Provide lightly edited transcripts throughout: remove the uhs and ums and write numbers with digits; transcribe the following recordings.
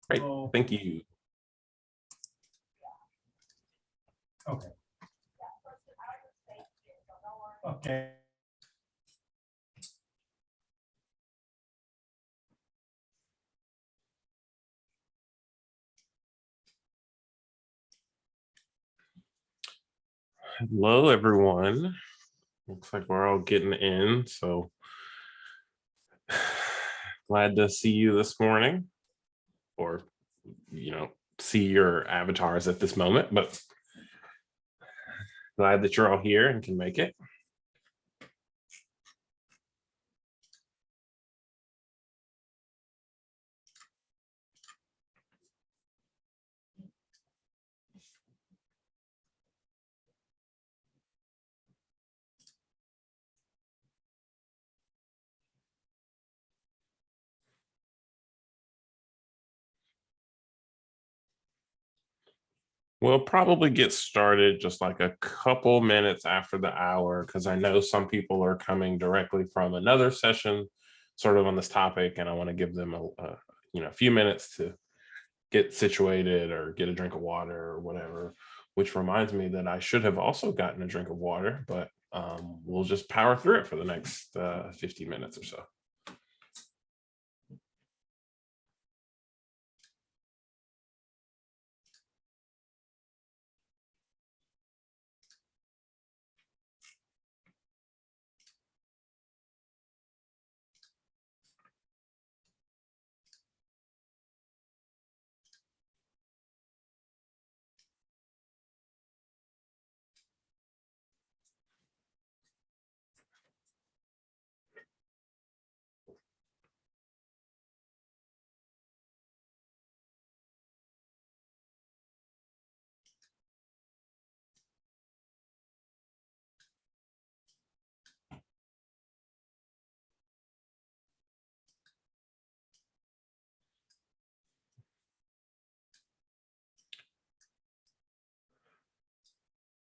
Great, thank you. Okay. Okay. Hello, everyone. Looks like we're all getting in, so glad to see you this morning, or see your avatars at this moment, but glad that you're all here and can make it. We'll probably get started just like a couple minutes after the hour, because I know some people are coming directly from another session sort of on this topic, and I want to give them a few minutes to get situated or get a drink of water or whatever, which reminds me that I should have also gotten a drink of water, but we'll just power through it for the next 15 minutes or so.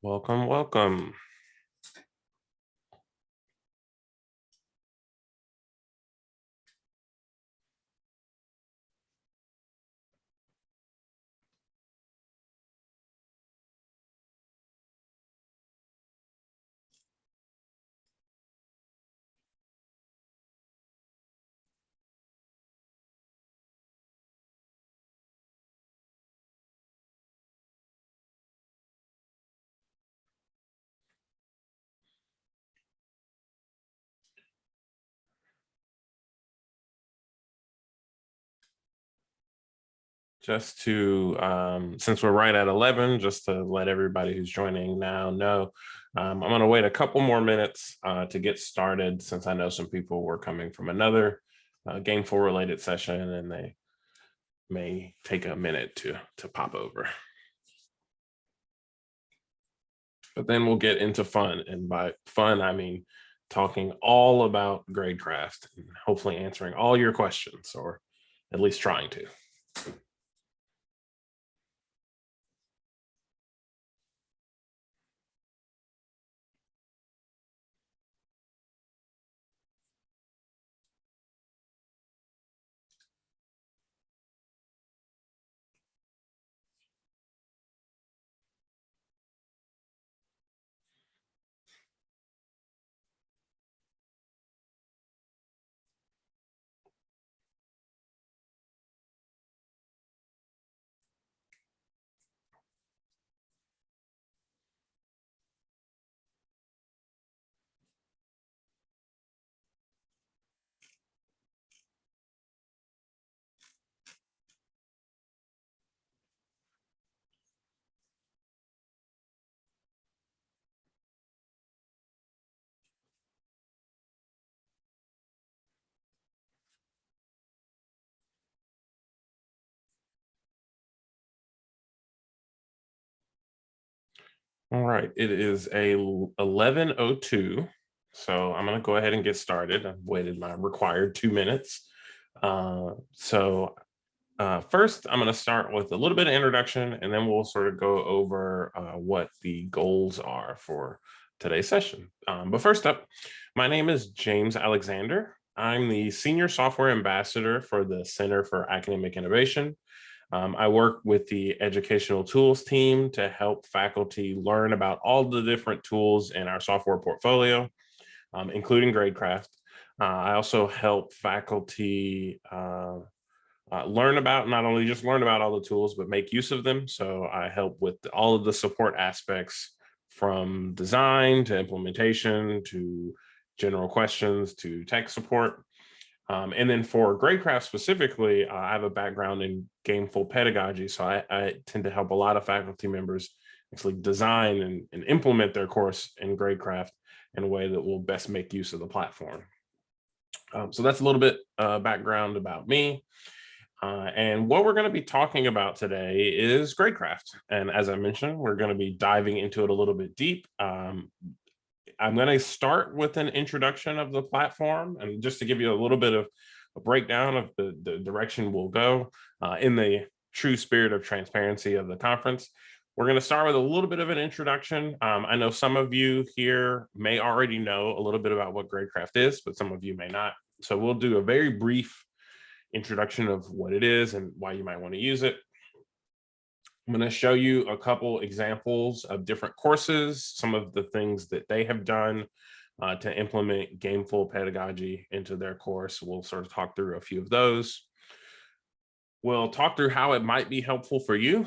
Welcome, welcome. Just to, since we're right at 11, just to let everybody who's joining now know, I'm going to wait a couple more minutes to get started, since I know some people were coming from another Gameful related session, and they may take a minute to pop over. But then we'll get into fun, and by fun, I mean talking all about GradeCraft and hopefully answering all your questions, or at least trying to. All right, it is 11:02, so I'm going to go ahead and get started. I've waited my required 2 minutes. First, I'm going to start with a little bit of introduction, and then we'll sort of go over what the goals are for today's session. But first up, my name is James Alexander. I'm the Senior Software Ambassador for the Center for Academic Innovation. I work with the educational tools team to help faculty learn about all the different tools in our software portfolio, including GradeCraft. I also help faculty learn about, not only just learn about all the tools, but make use of them. So I help with all of the support aspects, from design to implementation to general questions to tech support. And then for GradeCraft specifically, I have a background in Gameful Pedagogy. So I tend to help a lot of faculty members actually design and implement their course in GradeCraft in a way that will best make use of the platform. So that's a little bit background about me. And what we're going to be talking about today is GradeCraft. And as I mentioned, we're going to be diving into it a little bit deep. I'm going to start with an introduction of the platform, and just to give you a little bit of a breakdown of the direction we'll go in the true spirit of transparency of the conference. We're going to start with a little bit of an introduction. I know some of you here may already know a little bit about what GradeCraft is, but some of you may not. So we'll do a very brief introduction of what it is and why you might want to use it. I'm going to show you a couple examples of different courses, some of the things that they have done to implement Gameful Pedagogy into their course. We'll sort of talk through a few of those. We'll talk through how it might be helpful for you.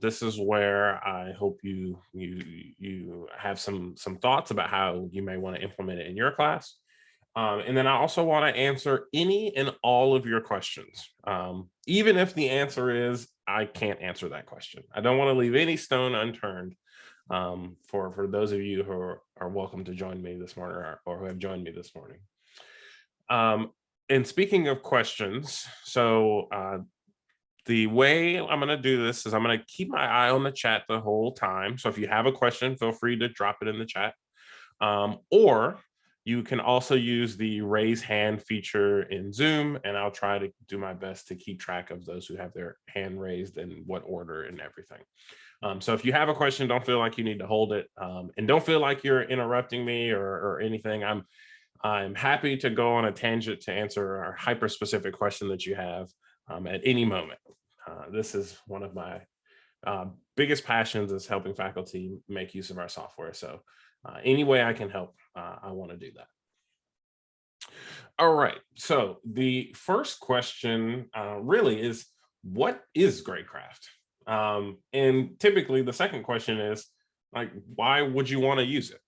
This is where I hope you have some thoughts about how you may want to implement it in your class. And then I also want to answer any and all of your questions, even if the answer is I can't answer that question. I don't want to leave any stone unturned for those of you who are welcome to join me this morning or who have joined me this morning. And speaking of questions, so the way I'm going to do this is I'm going to keep my eye on the chat the whole time. So if you have a question, feel free to drop it in the chat. Or you can also use the raise hand feature in Zoom, and I'll try to do my best to keep track of those who have their hand raised and what order and everything. So if you have a question, don't feel like you need to hold it, and don't feel like you're interrupting me or anything. I'm happy to go on a tangent to answer a hyper-specific question that you have at any moment. This is one of my biggest passions, is helping faculty make use of our software. So any way I can help, I want to do that. All right, so the first question really is, what is GradeCraft? And typically the second question is, like, why would you want to use it?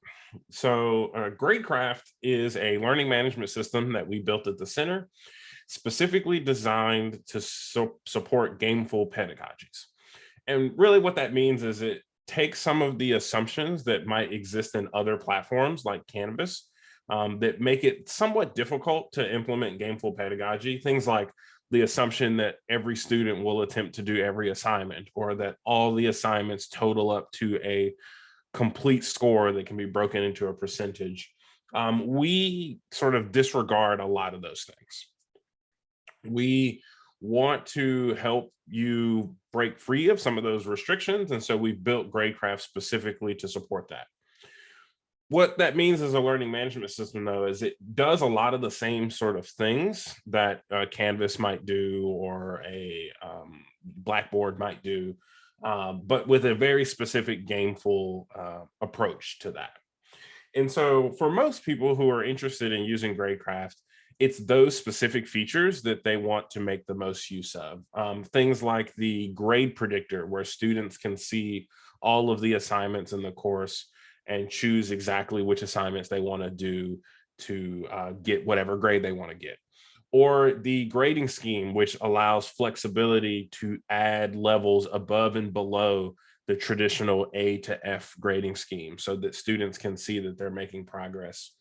So GradeCraft is a learning management system that we built at the center, specifically designed to support gameful pedagogies. And really what that means is it takes some of the assumptions that might exist in other platforms like Canvas that make it somewhat difficult to implement gameful pedagogy. Things like the assumption that every student will attempt to do every assignment, or that all the assignments total up to a complete score that can be broken into a percentage. We sort of disregard a lot of those things. We want to help you break free of some of those restrictions, and so we've built GradeCraft specifically to support that. What that means as a learning management system, though, is it does a lot of the same sort of things that Canvas might do, or a Blackboard might do, but with a very specific gameful approach to that. And so for most people who are interested in using GradeCraft, it's those specific features that they want to make the most use of. Things like the Grade Predictor, where students can see all of the assignments in the course and choose exactly which assignments they want to do to get whatever grade they want to get. Or the grading scheme, which allows flexibility to add levels above and below the traditional A to F grading scheme, so that students can see that they're making progress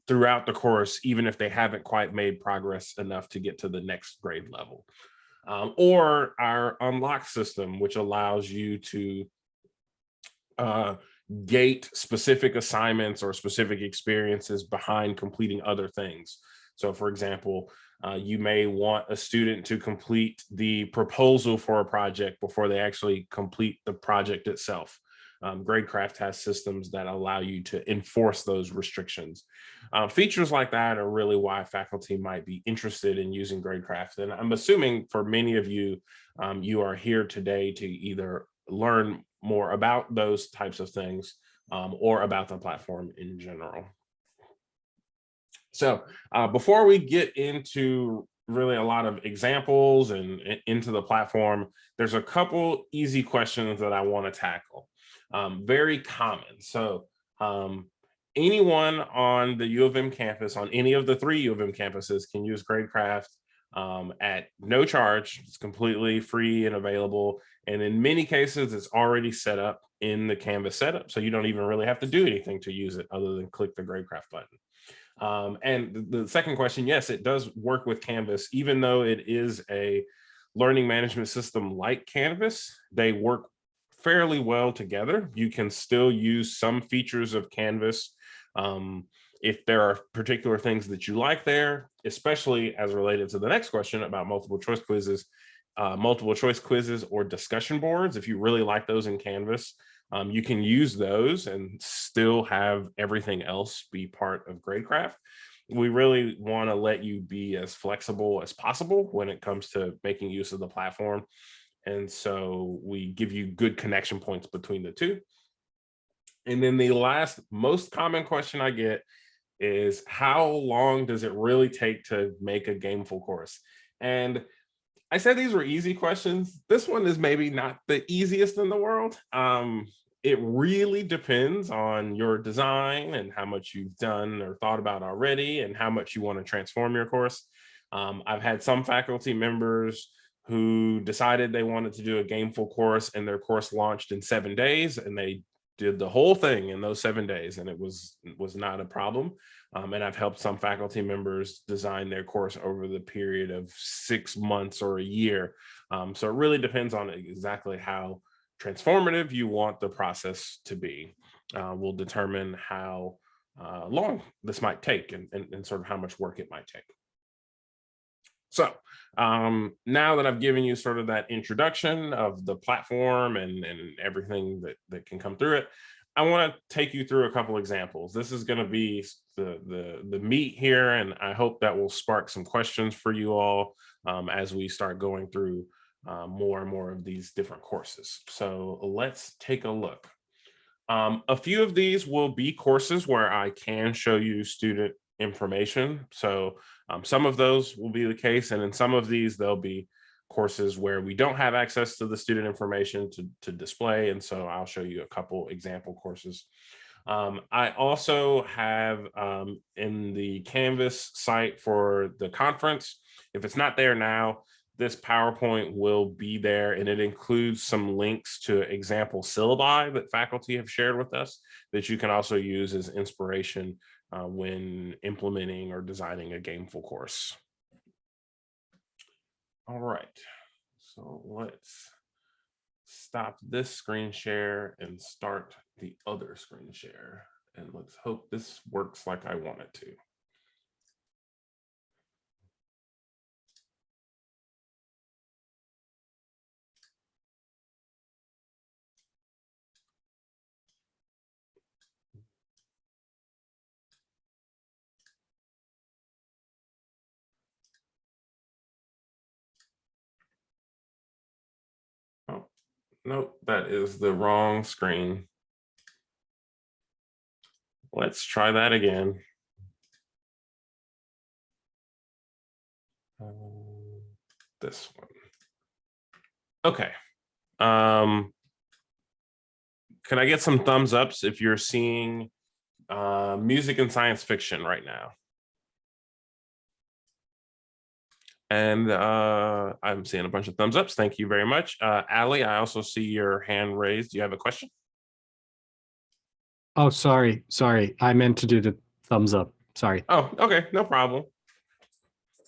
throughout the course, even if they haven't quite made progress enough to get to the next grade level. Or our unlock system, which allows you to gate specific assignments or specific experiences behind completing other things. So for example, you may want a student to complete the proposal for a project before they actually complete the project itself. GradeCraft has systems that allow you to enforce those restrictions. Features like that are really why faculty might be interested in using GradeCraft. And I'm assuming for many of you, you are here today to either learn more about those types of things or about the platform in general. So before we get into really a lot of examples and into the platform, there's a couple easy questions that I want to tackle. Very common. So anyone on the U of M campus, on any of the 3 U of M campuses, can use GradeCraft at no charge. It's completely free and available. And in many cases, it's already set up in the Canvas setup. So you don't even really have to do anything to use it other than click the GradeCraft button. And the second question, yes, it does work with Canvas, even though it is a learning management system like Canvas. They work fairly well together. You can still use some features of Canvas if there are particular things that you like there, especially as related to the next question about multiple choice quizzes or discussion boards. If you really like those in Canvas, you can use those and still have everything else be part of GradeCraft. We really want to let you be as flexible as possible when it comes to making use of the platform. And so we give you good connection points between the two. And then the last most common question I get is, how long does it really take to make a Gameful course? And I said these were easy questions. This one is maybe not the easiest in the world. It really depends on your design and how much you've done or thought about already and how much you want to transform your course. I've had some faculty members who decided they wanted to do a Gameful course, and their course launched in 7 days, and they did the whole thing in those 7 days, and it was not a problem. And I've helped some faculty members design their course over the period of 6 months or a year. So it really depends on exactly how transformative you want the process to be. Will determine how long this might take and sort of how much work it might take. So now that I've given you sort of that introduction of the platform and everything that can come through it, I want to take you through a couple examples. This is going to be the meat here, and I hope that will spark some questions for you all as we start going through more and more of these different courses. So let's take a look. A few of these will be courses where I can show you student information. So some of those will be the case, and in some of these, there'll be courses where we don't have access to the student information to display, and so I'll show you a couple example courses. I also have in the Canvas site for the conference, if it's not there now, this PowerPoint will be there, and it includes some links to example syllabi that faculty have shared with us that you can also use as inspiration when implementing or designing a Gameful course. All right, so let's stop this screen share and start the other screen share. And let's hope this works like I want it to. Oh, nope, that is the wrong screen. Let's try that again. This one. Okay. Can I get some thumbs ups if you're seeing music and science fiction right now? And I'm seeing a bunch of thumbs ups. Thank you very much. Allie, I also see your hand raised. Do you have a question? Oh, sorry. I meant to do the thumbs up. Sorry. Oh, okay, no problem.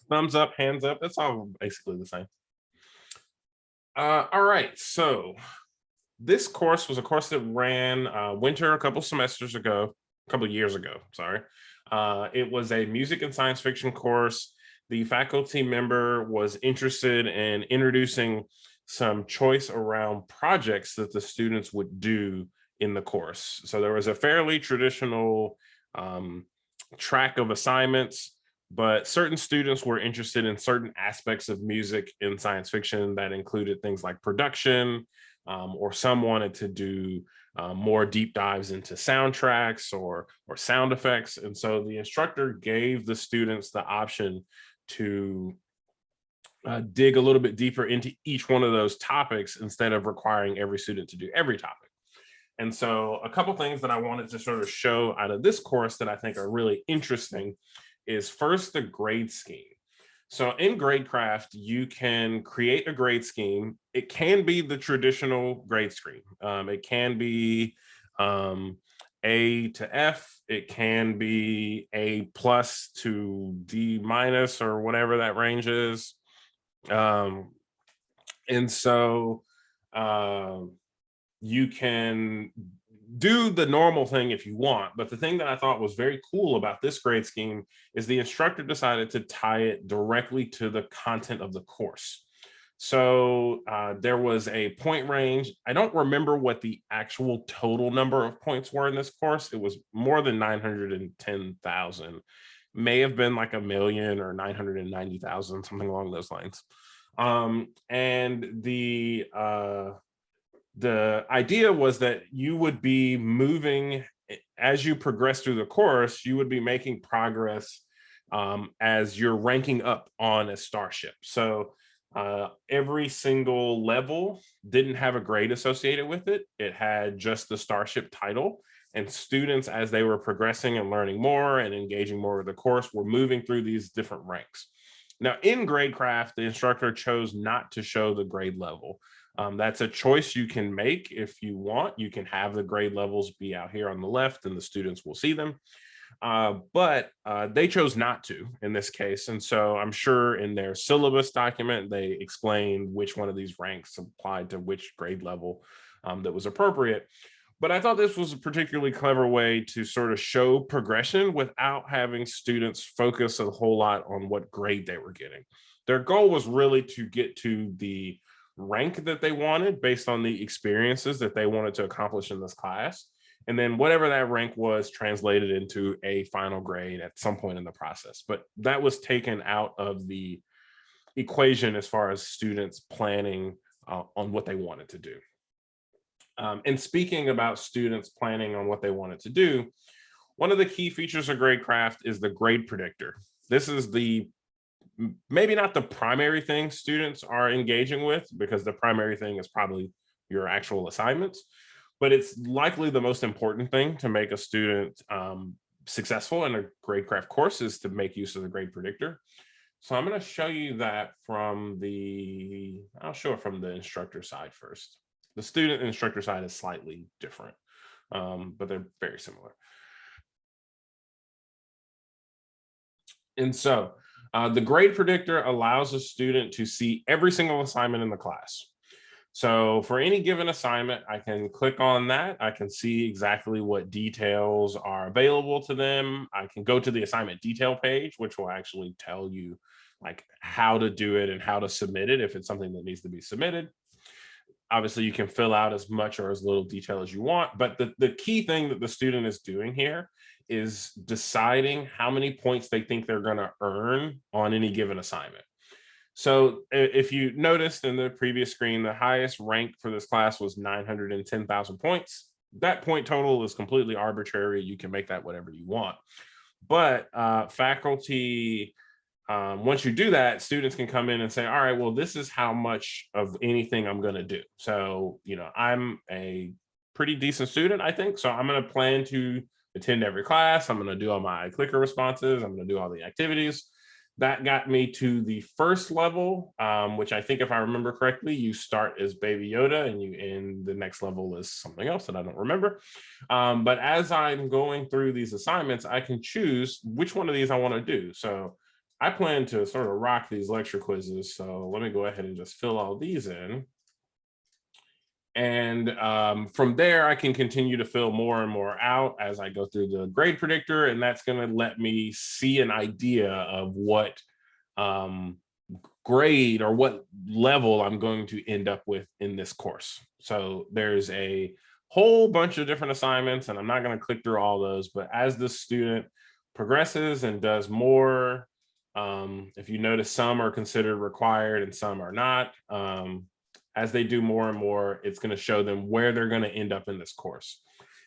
Thumbs up, hands up, it's all basically the same. All right, so this course was a course that ran winter a couple years ago, sorry. It was a music and science fiction course. The faculty member was interested in introducing some choice around projects that the students would do in the course. So there was a fairly traditional track of assignments, but certain students were interested in certain aspects of music in science fiction that included things like production, or some wanted to do more deep dives into soundtracks or sound effects. And so the instructor gave the students the option to dig a little bit deeper into each one of those topics instead of requiring every student to do every topic. And so a couple things that I wanted to sort of show out of this course that I think are really interesting is first the grade scheme. So in GradeCraft, you can create a grade scheme. It can be the traditional grade scheme. It can be A to F. It can be A+ to D- or whatever that range is. And so you can do the normal thing if you want, but the thing that I thought was very cool about this grade scheme is the instructor decided to tie it directly to the content of the course. So there was a point range. I don't remember what the actual total number of points were in this course. It was more than 910,000. May have been like 1,000,000 or 990,000, something along those lines. And the idea was that you would be moving as you progress through the course, you would be making progress as you're ranking up on a starship. So every single level didn't have a grade associated with it. It had just the starship title. And students, as they were progressing and learning more and engaging more with the course, were moving through these different ranks. Now, in GradeCraft, the instructor chose not to show the grade level. That's a choice you can make if you want. You can have the grade levels be out here on the left and the students will see them. But they chose not to in this case. And so I'm sure in their syllabus document, they explained which one of these ranks applied to which grade level that was appropriate. But I thought this was a particularly clever way to sort of show progression without having students focus a whole lot on what grade they were getting. Their goal was really to get to the rank that they wanted based on the experiences that they wanted to accomplish in this class. And then whatever that rank was translated into a final grade at some point in the process. But that was taken out of the equation as far as students planning on what they wanted to do. And speaking about students planning on what they wanted to do, one of the key features of GradeCraft is the Grade Predictor. This is the maybe not the primary thing students are engaging with, because the primary thing is probably your actual assignments, but it's likely the most important thing to make a student successful in a GradeCraft course is to make use of the Grade Predictor. So I'm going to show you that from I'll show it from the instructor side first. The student and instructor side is slightly different, but they're very similar. And so the Grade Predictor allows a student to see every single assignment in the class. So for any given assignment, I can click on that. I can see exactly what details are available to them. I can go to the assignment detail page, which will actually tell you like how to do it and how to submit it if it's something that needs to be submitted. Obviously, you can fill out as much or as little detail as you want, but the key thing that the student is doing here is deciding how many points they think they're going to earn on any given assignment. So if you noticed in the previous screen, the highest rank for this class was 910,000 points. That point total is completely arbitrary. You can make that whatever you want. But faculty, once you do that, students can come in and say, all right, well, this is how much of anything I'm going to do. So, you know, I'm a pretty decent student, I think. So I'm going to plan to attend every class. I'm going to do all my clicker responses. I'm going to do all the activities. That got me to the first level, which I think if I remember correctly, you start as Baby Yoda and you end the next level is something else that I don't remember. But as I'm going through these assignments, I can choose which one of these I want to do. So I plan to sort of rock these lecture quizzes. So let me go ahead and just fill all these in. And from there, I can continue to fill more and more out as I go through the Grade Predictor, and that's going to let me see an idea of what grade or what level I'm going to end up with in this course. So there's a whole bunch of different assignments, and I'm not going to click through all those, but as the student progresses and does more, if you notice, some are considered required and some are not. As they do more and more, it's going to show them where they're going to end up in this course.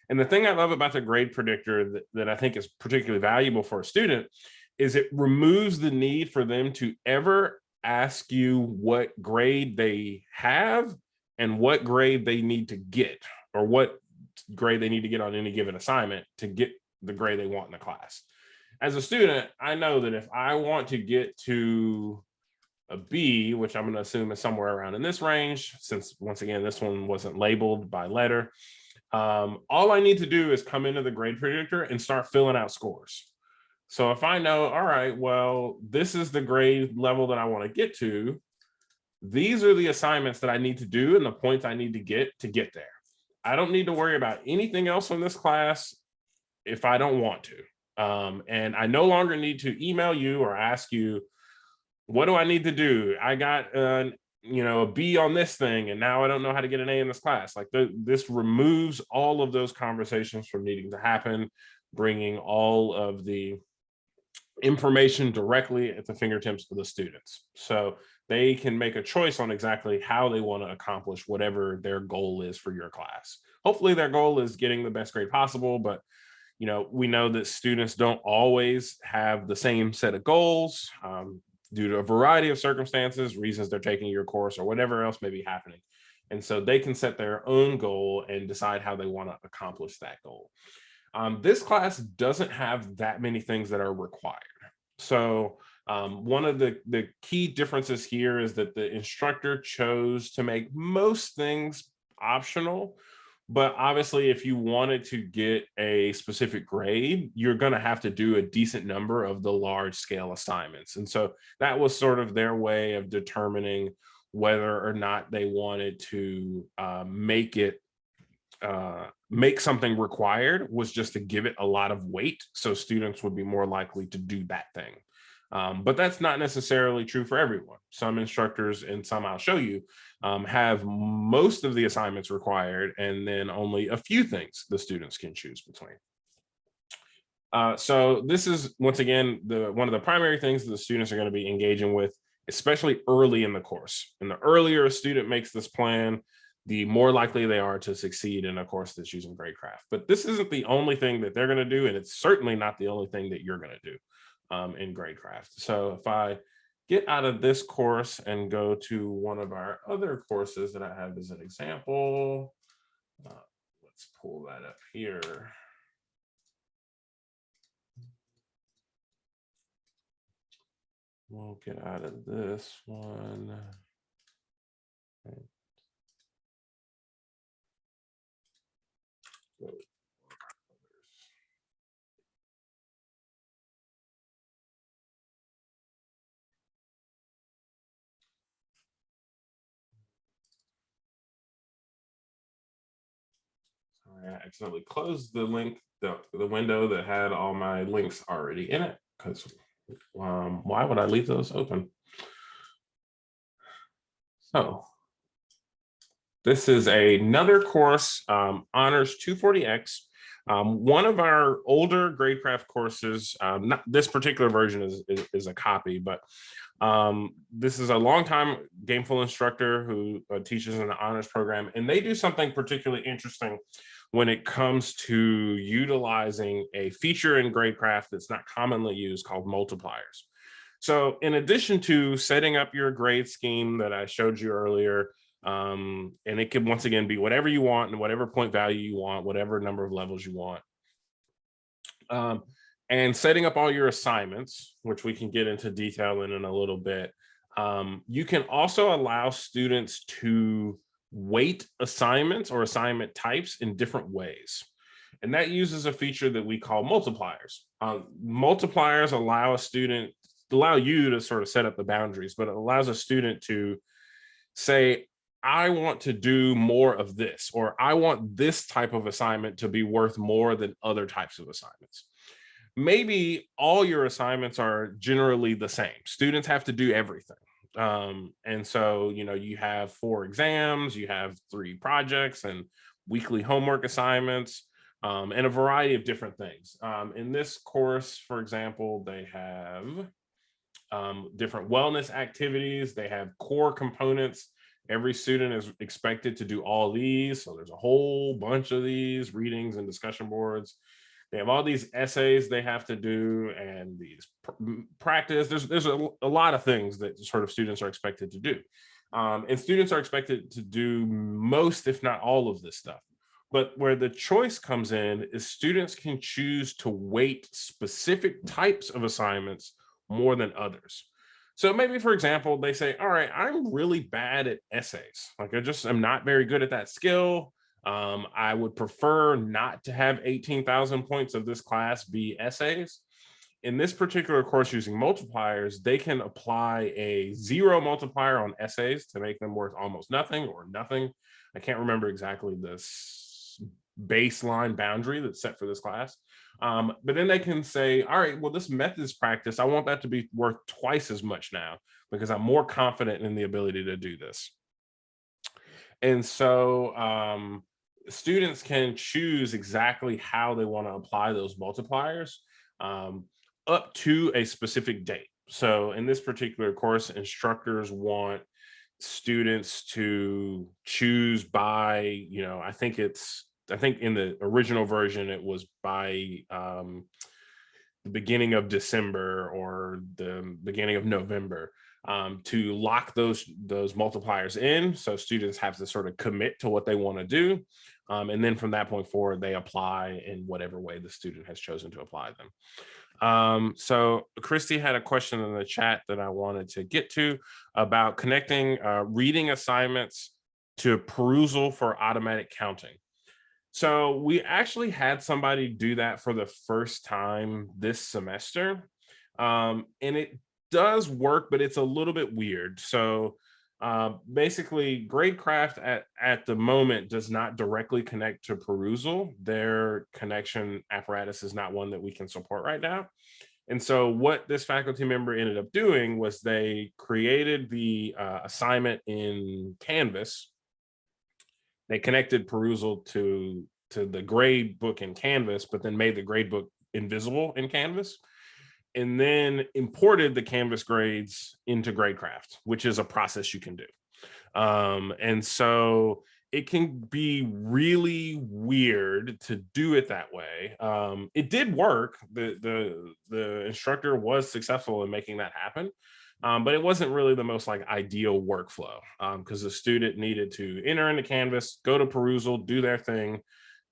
And the thing I love about the grade predictor that I think is particularly valuable for a student is it removes the need for them to ever ask you what grade they have and what grade they need to get, or what grade they need to get on any given assignment to get the grade they want in the class. As a student, I know that if I want to get to a B, which I'm going to assume is somewhere around in this range, since once again, this one wasn't labeled by letter, all I need to do is come into the grade predictor and start filling out scores. So if I know, all right, well, this is the grade level that I want to get to, these are the assignments that I need to do and the points I need to get there. I don't need to worry about anything else from this class if I don't want to. And I no longer need to email you or ask you, what do I need to do? I got a B on this thing, and now I don't know how to get an A in this class. Like this removes all of those conversations from needing to happen, bringing all of the information directly at the fingertips of the students. So they can make a choice on exactly how they want to accomplish whatever their goal is for your class. Hopefully their goal is getting the best grade possible, but we know that students don't always have the same set of goals due to a variety of circumstances, reasons they're taking your course or whatever else may be happening. And so they can set their own goal and decide how they want to accomplish that goal. This class doesn't have that many things that are required. So one of the key differences here is that the instructor chose to make most things optional. But obviously, if you wanted to get a specific grade, you're going to have to do a decent number of the large scale assignments. And so that was sort of their way of determining whether or not they wanted to make something required, was just to give it a lot of weight so students would be more likely to do that thing. But that's not necessarily true for everyone. Some instructors, and some I'll show you, have most of the assignments required and then only a few things the students can choose between. So this is, once again, one of the primary things that the students are going to be engaging with, especially early in the course. And the earlier a student makes this plan, the more likely they are to succeed in a course that's using GradeCraft. But this isn't the only thing that they're going to do, and it's certainly not the only thing that you're going to do in GradeCraft. So if I get out of this course and go to one of our other courses that I have as an example, let's pull that up here. We'll get out of this one. Okay. Sorry, I accidentally closed the link, the window that had all my links already in it, because why would I leave those open? So this is another course, Honors 240X. One of our older GradeCraft courses, not this particular version is a copy, but this is a longtime Gameful instructor who teaches in the honors program, and they do something particularly interesting when it comes to utilizing a feature in GradeCraft that's not commonly used called multipliers. So in addition to setting up your grade scheme that I showed you earlier, and it can once again be whatever you want and whatever point value you want, whatever number of levels you want, and setting up all your assignments, which we can get into detail in a little bit. You can also allow students to weight assignments or assignment types in different ways. And that uses a feature that we call multipliers. Multipliers allow you to sort of set up the boundaries, but it allows a student to say, I want to do more of this, or I want this type of assignment to be worth more than other types of assignments. Maybe all your assignments are generally the same. Students have to do everything. And so, you have 4 exams, you have 3 projects, and weekly homework assignments, and a variety of different things. In this course, for example, they have different wellness activities. They have core components. Every student is expected to do all these. So there's a whole bunch of these readings and discussion boards. They have all these essays they have to do and these practice. There's a lot of things that sort of students are expected to do. And students are expected to do most, if not all of this stuff. But where the choice comes in is students can choose to weight specific types of assignments more than others. So maybe, for example, they say, all right, I'm really bad at essays. Like I just am not very good at that skill. I would prefer not to have 18,000 points of this class be essays. In this particular course using multipliers, they can apply a 0 multiplier on essays to make them worth almost nothing or nothing. I can't remember exactly this baseline boundary that's set for this class. But then they can say, all right, well, this methods practice, I want that to be worth twice as much now because I'm more confident in the ability to do this. And so students can choose exactly how they want to apply those multipliers up to a specific date. So in this particular course, instructors want students to choose by, I think in the original version, it was by the beginning of December or the beginning of November to lock those multipliers in. So students have to sort of commit to what they want to do. And then from that point forward, they apply in whatever way the student has chosen to apply them. So Christy had a question in the chat that I wanted to get to about connecting reading assignments to perusal for automatic counting. So we actually had somebody do that for the first time this semester. And it does work, but it's a little bit weird. So basically GradeCraft at the moment does not directly connect to perusal. Their connection apparatus is not one that we can support right now. And so what this faculty member ended up doing was they created the assignment in Canvas. They connected perusal to the grade book in Canvas, but then made the grade book invisible in Canvas, and then imported the Canvas grades into GradeCraft, which is a process you can do. And so it can be really weird to do it that way. It did work. The instructor was successful in making that happen. But it wasn't really the most ideal workflow because the student needed to enter into Canvas, go to perusal, do their thing.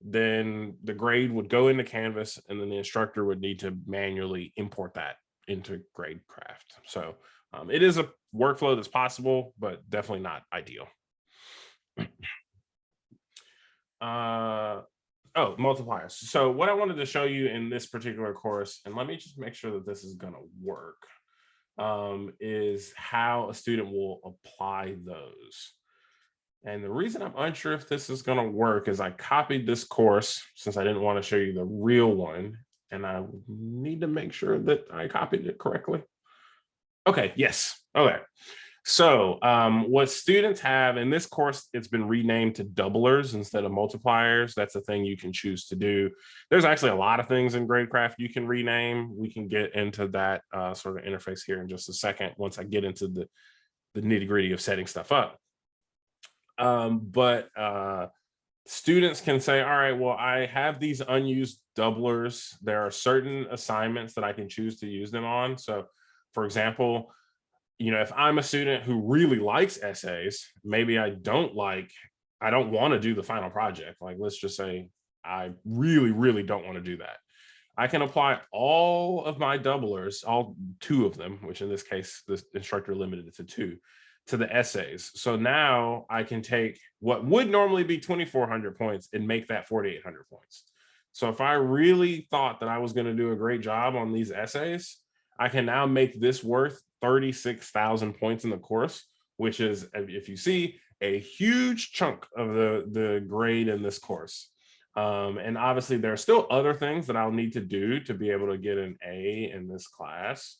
Then the grade would go into Canvas, and then the instructor would need to manually import that into GradeCraft. So it is a workflow that's possible, but definitely not ideal. Oh, multipliers. So what I wanted to show you in this particular course, and let me just make sure that this is going to work, is how a student will apply those. And the reason I'm unsure if this is going to work is I copied this course since I didn't want to show you the real one, and I need to make sure that I copied it correctly. Okay, yes. Okay. So what students have in this course, it's been renamed to doublers instead of multipliers. That's a thing you can choose to do. There's actually a lot of things in GradeCraft you can rename. We can get into that sort of interface here in just a second once I get into the nitty-gritty of setting stuff up. But students can say, all right, well, I have these unused doublers. There are certain assignments that I can choose to use them on. So for example, if I'm a student who really likes essays, maybe I don't want to do the final project. Let's just say I really, really don't want to do that. I can apply all of my doublers, all 2 of them, which in this case, the instructor limited it to 2, to the essays. So now I can take what would normally be 2,400 points and make that 4,800 points. So if I really thought that I was going to do a great job on these essays, I can now make this worth 36,000 points in the course, which is, if you see, a huge chunk of the grade in this course. And obviously there are still other things that I'll need to do to be able to get an A in this class.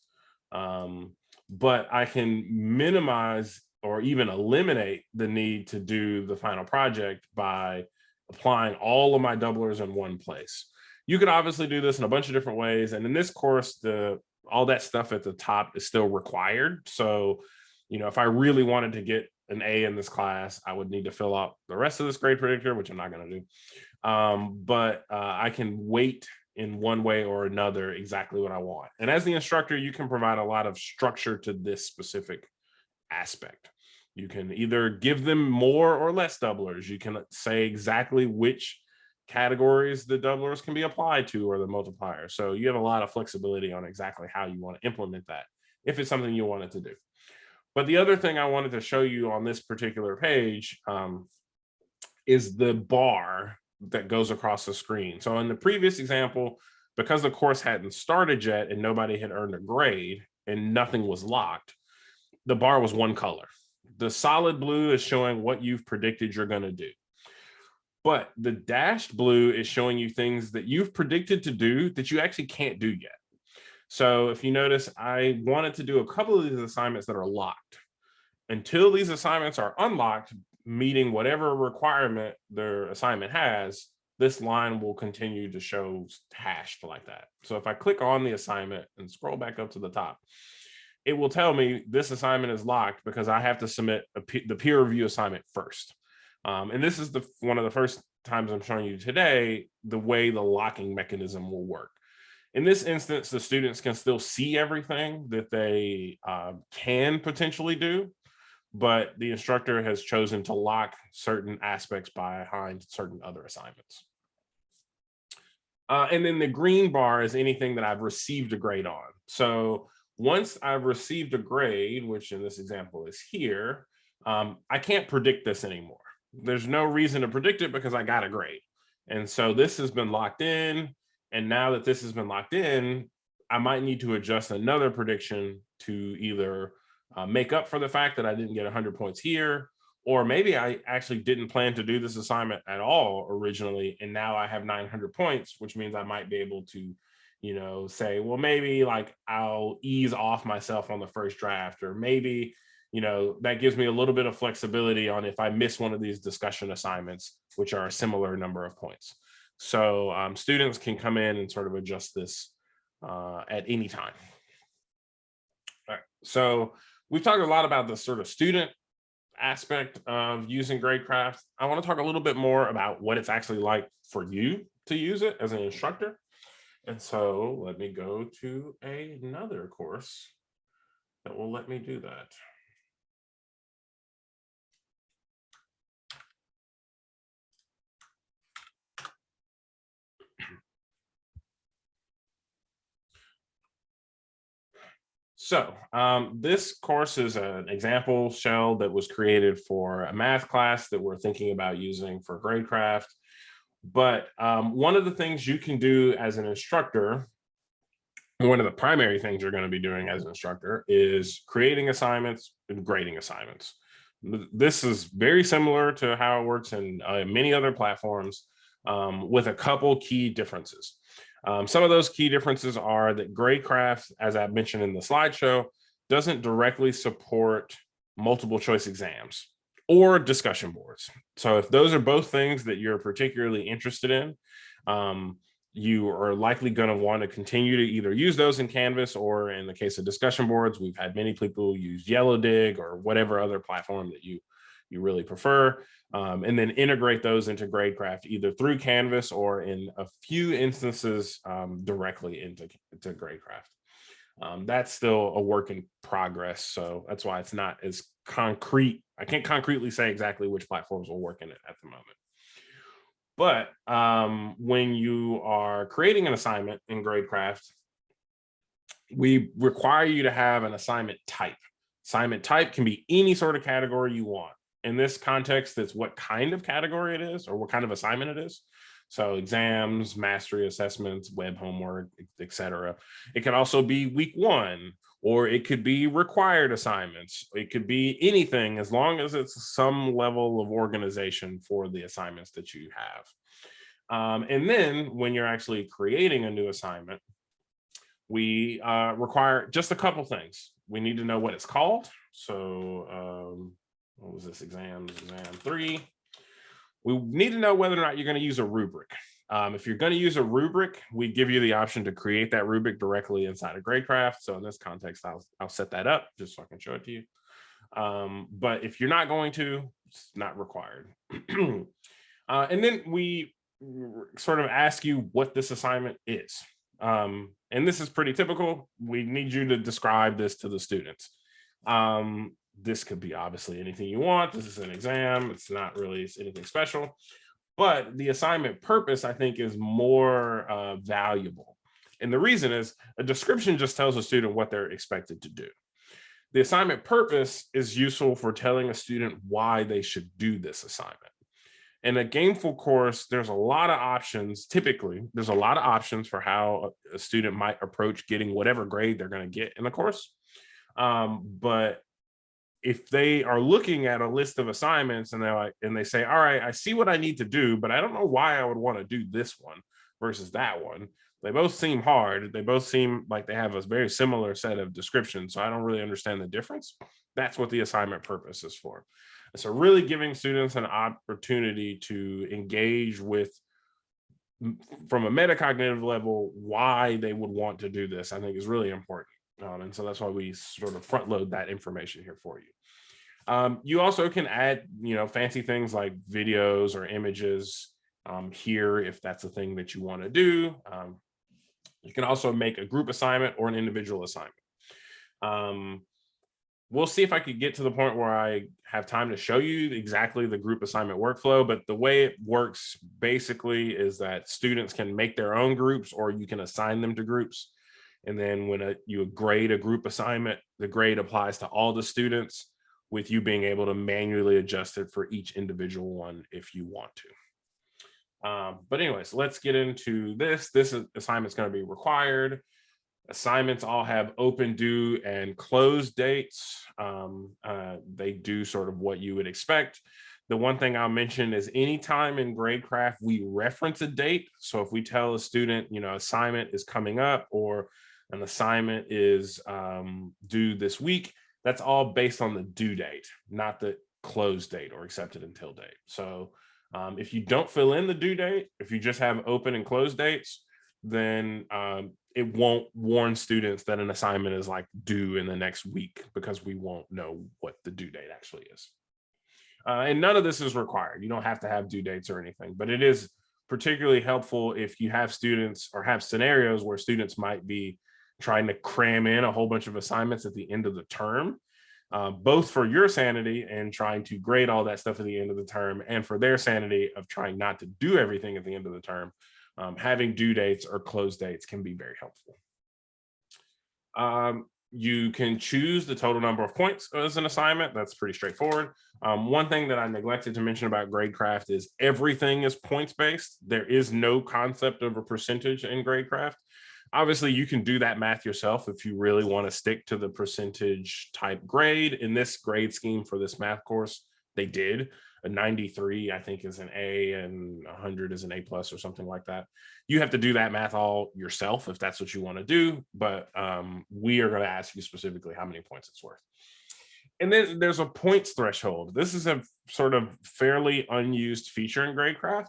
But I can minimize or even eliminate the need to do the final project by applying all of my doublers in one place. You could obviously do this in a bunch of different ways. And in this course, all that stuff at the top is still required. So, you know, if I really wanted to get an A in this class, I would need to fill out the rest of this grade predictor, which I'm not going to do. But I can weight in one way or another exactly what I want. And as the instructor, you can provide a lot of structure to this specific aspect. You can either give them more or less doublers. You can say exactly which categories the doublers can be applied to or the multiplier. So you have a lot of flexibility on exactly how you want to implement that if it's something you wanted to do. But the other thing I wanted to show you on this particular page is the bar that goes across the screen. So in the previous example, because the course hadn't started yet and nobody had earned a grade and nothing was locked, the bar was one color. The solid blue is showing what you've predicted you're going to do. But the dashed blue is showing you things that you've predicted to do that you actually can't do yet. So if you notice, I wanted to do a couple of these assignments that are locked. Until these assignments are unlocked, meeting whatever requirement their assignment has, this line will continue to show hashed like that. So if I click on the assignment and scroll back up to the top, it will tell me this assignment is locked because I have to submit the peer review assignment first. And this is one of the first times I'm showing you today the way the locking mechanism will work. In this instance, the students can still see everything that they can potentially do, but the instructor has chosen to lock certain aspects behind certain other assignments. And then the green bar is anything that I've received a grade on. So once I've received a grade, which in this example is here, I can't predict this anymore. There's no reason to predict it because I got a grade. And so this has been locked in. And now that this has been locked in, I might need to adjust another prediction to either make up for the fact that I didn't get 100 points here, or maybe I actually didn't plan to do this assignment at all originally, and now I have 900 points, which means I might be able to, you know, say, well, maybe like I'll ease off myself on the first draft, or maybe, you know, that gives me a little bit of flexibility on if I miss one of these discussion assignments, which are a similar number of points. So students can come in and sort of adjust this at any time. All right, so we've talked a lot about the sort of student aspect of using GradeCraft. I want to talk a little bit more about what it's actually like for you to use it as an instructor. And so let me go to another course that will let me do that. So this course is an example shell that was created for a math class that we're thinking about using for GradeCraft. But one of the things you can do as an instructor, one of the primary things you're going to be doing as an instructor, is creating assignments and grading assignments. This is very similar to how it works in many other platforms, with a couple key differences. Some of those key differences are that GradeCraft, as I mentioned in the slideshow, doesn't directly support multiple choice exams or discussion boards. So if those are both things that you're particularly interested in, you are likely going to want to continue to either use those in Canvas, or in the case of discussion boards, we've had many people use YellowDig or whatever other platform that you really prefer, and then integrate those into GradeCraft either through Canvas or in a few instances directly into GradeCraft. That's still a work in progress, so that's why it's not as concrete. I can't concretely say exactly which platforms will work in it at the moment. But when you are creating an assignment in GradeCraft, we require you to have an assignment type. Assignment type can be any sort of category you want. In this context, it's what kind of category it is or what kind of assignment it is. So exams, mastery assessments, web homework, etc. It can also be week 1, or it could be required assignments. It could be anything, as long as it's some level of organization for the assignments that you have. And then when you're actually creating a new assignment, we require just a couple things. We need to know what it's called. So what was this? Exam 3. We need to know whether or not you're going to use a rubric. If you're going to use a rubric, we give you the option to create that rubric directly inside of GradeCraft. So in this context, I'll set that up just so I can show it to you. But if you're not going to, it's not required. And then we sort of ask you what this assignment is. And this is pretty typical. We need you to describe this to the students. This could be obviously anything you want. This is an exam. It's not really anything special. But the assignment purpose, I think, is more valuable. And the reason is a description just tells a student what they're expected to do. The assignment purpose is useful for telling a student why they should do this assignment. In a Gameful course, there's a lot of options. Typically, there's a lot of options for how a student might approach getting whatever grade they're going to get in the course. But if they are looking at a list of assignments and they say, all right, I see what I need to do, but I don't know why I would want to do this one versus that one. They both seem hard. They both seem like they have a very similar set of descriptions. So I don't really understand the difference. That's what the assignment purpose is for. So really giving students an opportunity to engage with, from a metacognitive level, why they would want to do this, I think is really important. And so that's why we sort of front load that information here for you. You also can add, fancy things like videos or images here if that's a thing that you want to do. You can also make a group assignment or an individual assignment. We'll see if I could get to the point where I have time to show you exactly the group assignment workflow, but the way it works basically is that students can make their own groups or you can assign them to groups. And then when you grade a group assignment, the grade applies to all the students with you being able to manually adjust it for each individual one if you want to. But anyways, let's get into this. This assignment is going to be required. Assignments all have open, due, and close dates. They do sort of what you would expect. The one thing I'll mention is anytime in GradeCraft, we reference a date. So if we tell a student, assignment is coming up or an assignment is due this week, that's all based on the due date, not the close date or accepted until date. So if you don't fill in the due date, if you just have open and close dates, then it won't warn students that an assignment is like due in the next week because we won't know what the due date actually is. And none of this is required. You don't have to have due dates or anything, but it is particularly helpful if you have students or have scenarios where students might be trying to cram in a whole bunch of assignments at the end of the term, both for your sanity and trying to grade all that stuff at the end of the term and for their sanity of trying not to do everything at the end of the term. Having due dates or close dates can be very helpful. You can choose the total number of points as an assignment. That's pretty straightforward. One thing that I neglected to mention about GradeCraft is everything is points-based. There is no concept of a percentage in GradeCraft. Obviously, you can do that math yourself if you really want to stick to the percentage type grade. In this grade scheme for this math course, they did. A 93, I think, is an A and 100 is an A+ or something like that. You have to do that math all yourself if that's what you want to do, but we are going to ask you specifically how many points it's worth. And then there's a points threshold. This is a sort of fairly unused feature in GradeCraft,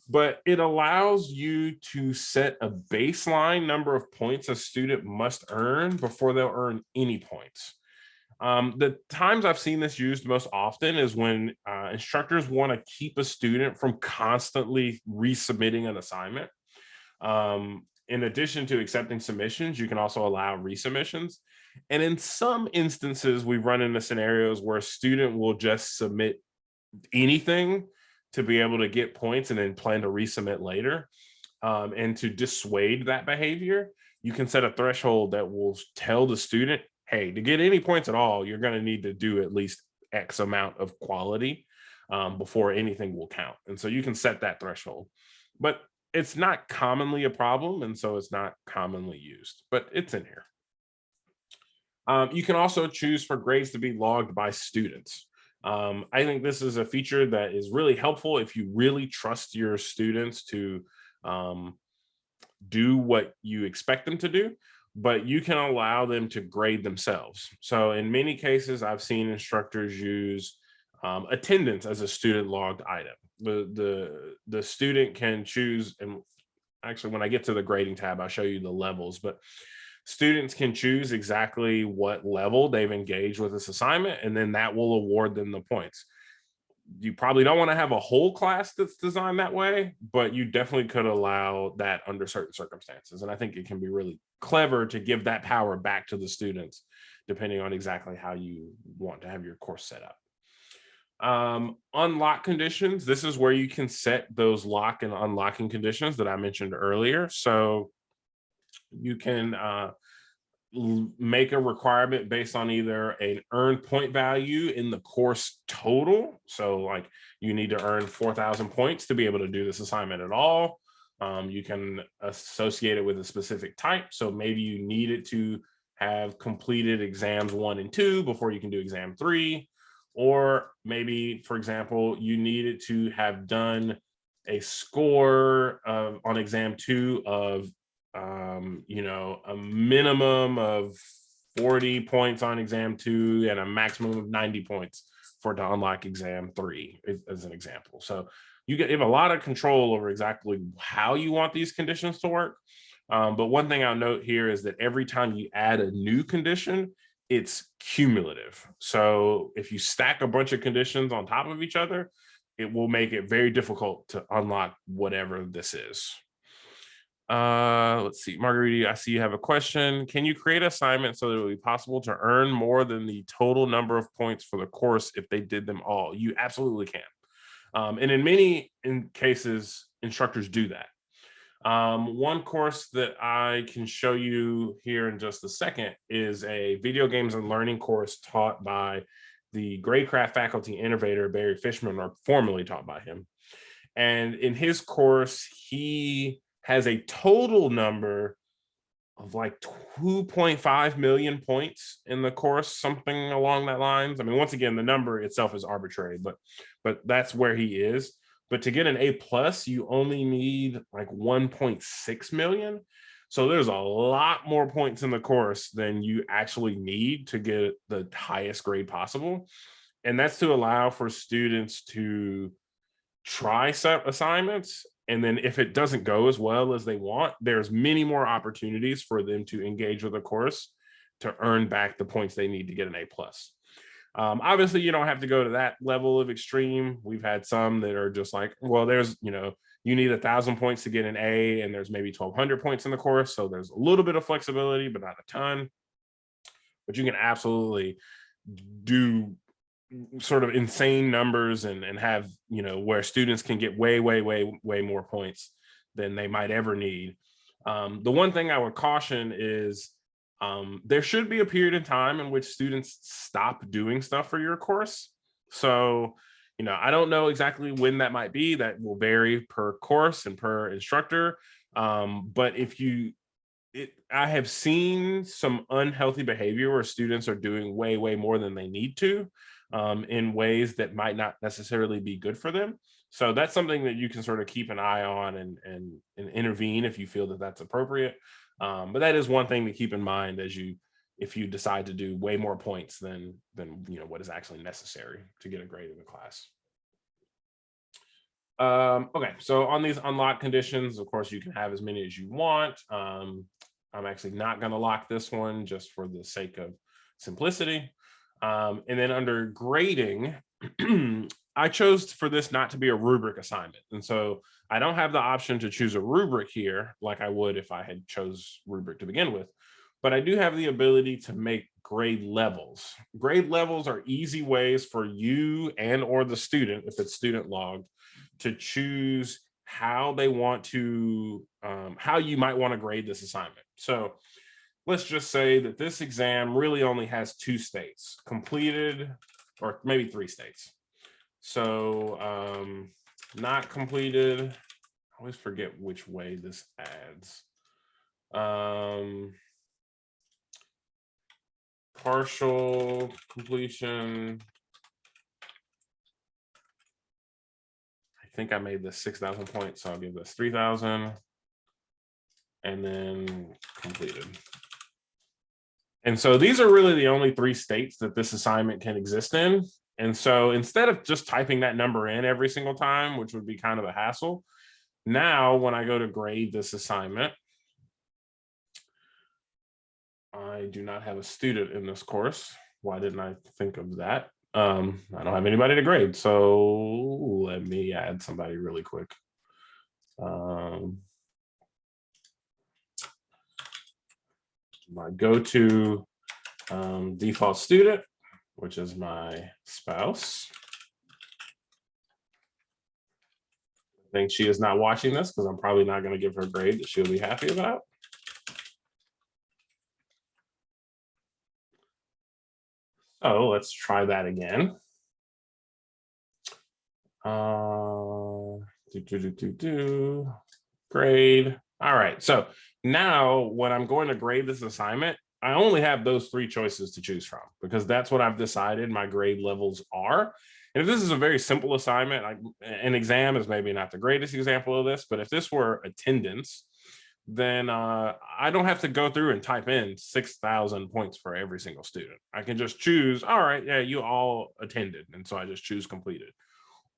but it allows you to set a baseline number of points a student must earn before they'll earn any points. The times I've seen this used most often is when instructors want to keep a student from constantly resubmitting an assignment. In addition to accepting submissions, you can also allow resubmissions. And in some instances, we've run into scenarios where a student will just submit anything to be able to get points and then plan to resubmit later. And to dissuade that behavior, you can set a threshold that will tell the student, hey, to get any points at all, you're going to need to do at least X amount of quality before anything will count. And so you can set that threshold, but it's not commonly a problem. And so it's not commonly used, but it's in here. You can also choose for grades to be logged by students. I think this is a feature that is really helpful if you really trust your students to do what you expect them to do, but you can allow them to grade themselves. So in many cases, I've seen instructors use attendance as a student logged item. the student can choose, and actually when I get to the grading tab, I'll show you the levels, but students can choose exactly what level they've engaged with this assignment, and then that will award them the points. You probably don't want to have a whole class that's designed that way, but you definitely could allow that under certain circumstances. And I think it can be really clever to give that power back to the students, depending on exactly how you want to have your course set up. Unlock conditions. This is where you can set those lock and unlocking conditions that I mentioned earlier. So you can make a requirement based on either an earned point value in the course total. So like you need to earn 4,000 points to be able to do this assignment at all. You can associate it with a specific type. So maybe you need it to have completed exams 1 and 2 before you can do exam 3. Or maybe, for example, you need it to have done a score on exam 2 of a minimum of 40 points on exam 2 and a maximum of 90 points for to unlock exam 3 as an example. So you have a lot of control over exactly how you want these conditions to work. But one thing I'll note here is that every time you add a new condition, it's cumulative. So if you stack a bunch of conditions on top of each other, it will make it very difficult to unlock whatever this is. Let's see, Margarita, I see you have a question. Can you create an assignment so that it will be possible to earn more than the total number of points for the course if they did them all? You absolutely can. And in many cases, instructors do that. One course that I can show you here in just a second is a video games and learning course taught by the GradeCraft faculty innovator, Barry Fishman, or formerly taught by him. And in his course, he has a total number of like 2.5 million points in the course, something along that lines. I mean, once again, the number itself is arbitrary, but that's where he is. But to get an A+, you only need like 1.6 million. So there's a lot more points in the course than you actually need to get the highest grade possible. And that's to allow for students to try set assignments. And then if it doesn't go as well as they want, there's many more opportunities for them to engage with the course to earn back the points they need to get an A+. Obviously, you don't have to go to that level of extreme. We've had some that are just like, well, there's, you need 1,000 points to get an A, and there's maybe 1,200 points in the course. So there's a little bit of flexibility, but not a ton. But you can absolutely do sort of insane numbers and have, where students can get way more points than they might ever need. The one thing I would caution is there should be a period of time in which students stop doing stuff for your course. So, I don't know exactly when that might be. That will vary per course and per instructor. But I have seen some unhealthy behavior where students are doing way more than they need to in ways that might not necessarily be good for them. So that's something that you can sort of keep an eye on and intervene if you feel that that's appropriate. But that is one thing to keep in mind if you decide to do way more points than what is actually necessary to get a grade in the class. Okay, so on these unlock conditions, of course, you can have as many as you want. I'm actually not going to lock this one just for the sake of simplicity. And then under grading, I chose for this not to be a rubric assignment. And so I don't have the option to choose a rubric here like I would if I had chose rubric to begin with. But I do have the ability to make grade levels. Grade levels are easy ways for you and or the student, if it's student logged, to choose how they want to, how you might want to grade this assignment. So let's just say that this exam really only has 2 states, completed, or maybe 3 states. So not completed, I always forget which way this adds. Partial completion. I think I made this 6,000 points, so I'll give this 3,000. And then completed. And so these are really the only 3 states that this assignment can exist in. And so instead of just typing that number in every single time, which would be kind of a hassle, now when I go to grade this assignment, I do not have a student in this course. Why didn't I think of that? I don't have anybody to grade. So let me add somebody really quick. My go-to default student, which is my spouse. I think she is not watching this because I'm probably not going to give her a grade that she'll be happy about. So let's try that again. Grade. All right. So now when I'm going to grade this assignment, I only have those three choices to choose from because that's what I've decided my grade levels are. And if this is a very simple assignment, like an exam is maybe not the greatest example of this, but if this were attendance, then I don't have to go through and type in 6,000 points for every single student. I can just choose, all right, yeah, you all attended. And so I just choose completed.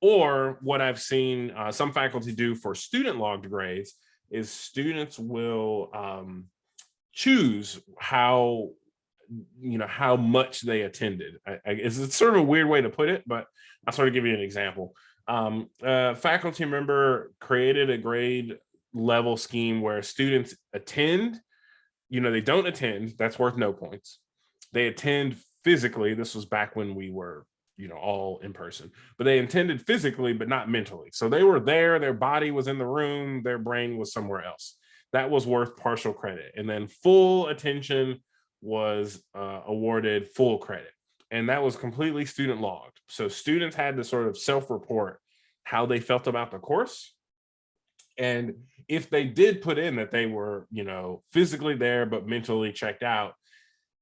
Or what I've seen some faculty do for student logged grades is students will choose how much they attended. It's sort of a weird way to put it, but I'll sort of give you an example. A faculty member created a grade level scheme where students attend, they don't attend, that's worth no points. They attend physically. This was back when we were all in person, but they attended physically, but not mentally. So they were there, their body was in the room, their brain was somewhere else. That was worth partial credit. And then full attention was awarded full credit. And that was completely student logged. So students had to sort of self-report how they felt about the course. And if they did put in that they were, physically there, but mentally checked out,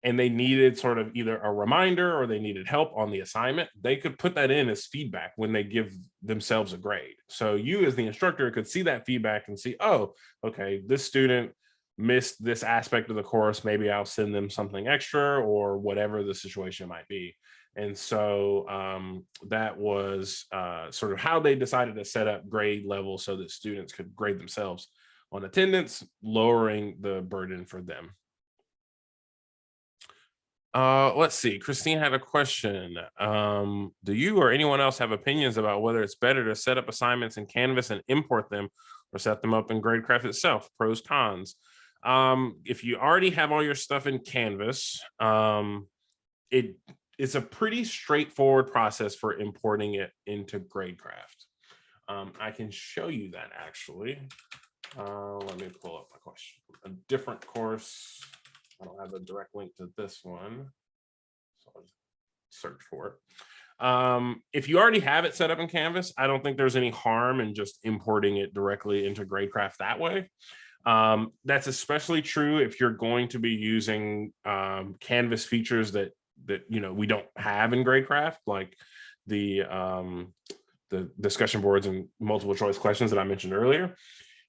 and they needed sort of either a reminder or they needed help on the assignment, they could put that in as feedback when they give themselves a grade. So you as the instructor could see that feedback and see, oh, okay, this student missed this aspect of the course. Maybe I'll send them something extra or whatever the situation might be. And so that was sort of how they decided to set up grade levels so that students could grade themselves on attendance, lowering the burden for them. Let's see. Christine had a question. Do you or anyone else have opinions about whether it's better to set up assignments in Canvas and import them or set them up in GradeCraft itself? Pros, cons. If you already have all your stuff in Canvas, it's a pretty straightforward process for importing it into GradeCraft. I can show you that actually. Let me pull up my question. A different course. I don't have a direct link to this one, so I'll search for it. If you already have it set up in Canvas, I don't think there's any harm in just importing it directly into GradeCraft that way. That's especially true if you're going to be using Canvas features that we don't have in GradeCraft, like the discussion boards and multiple choice questions that I mentioned earlier.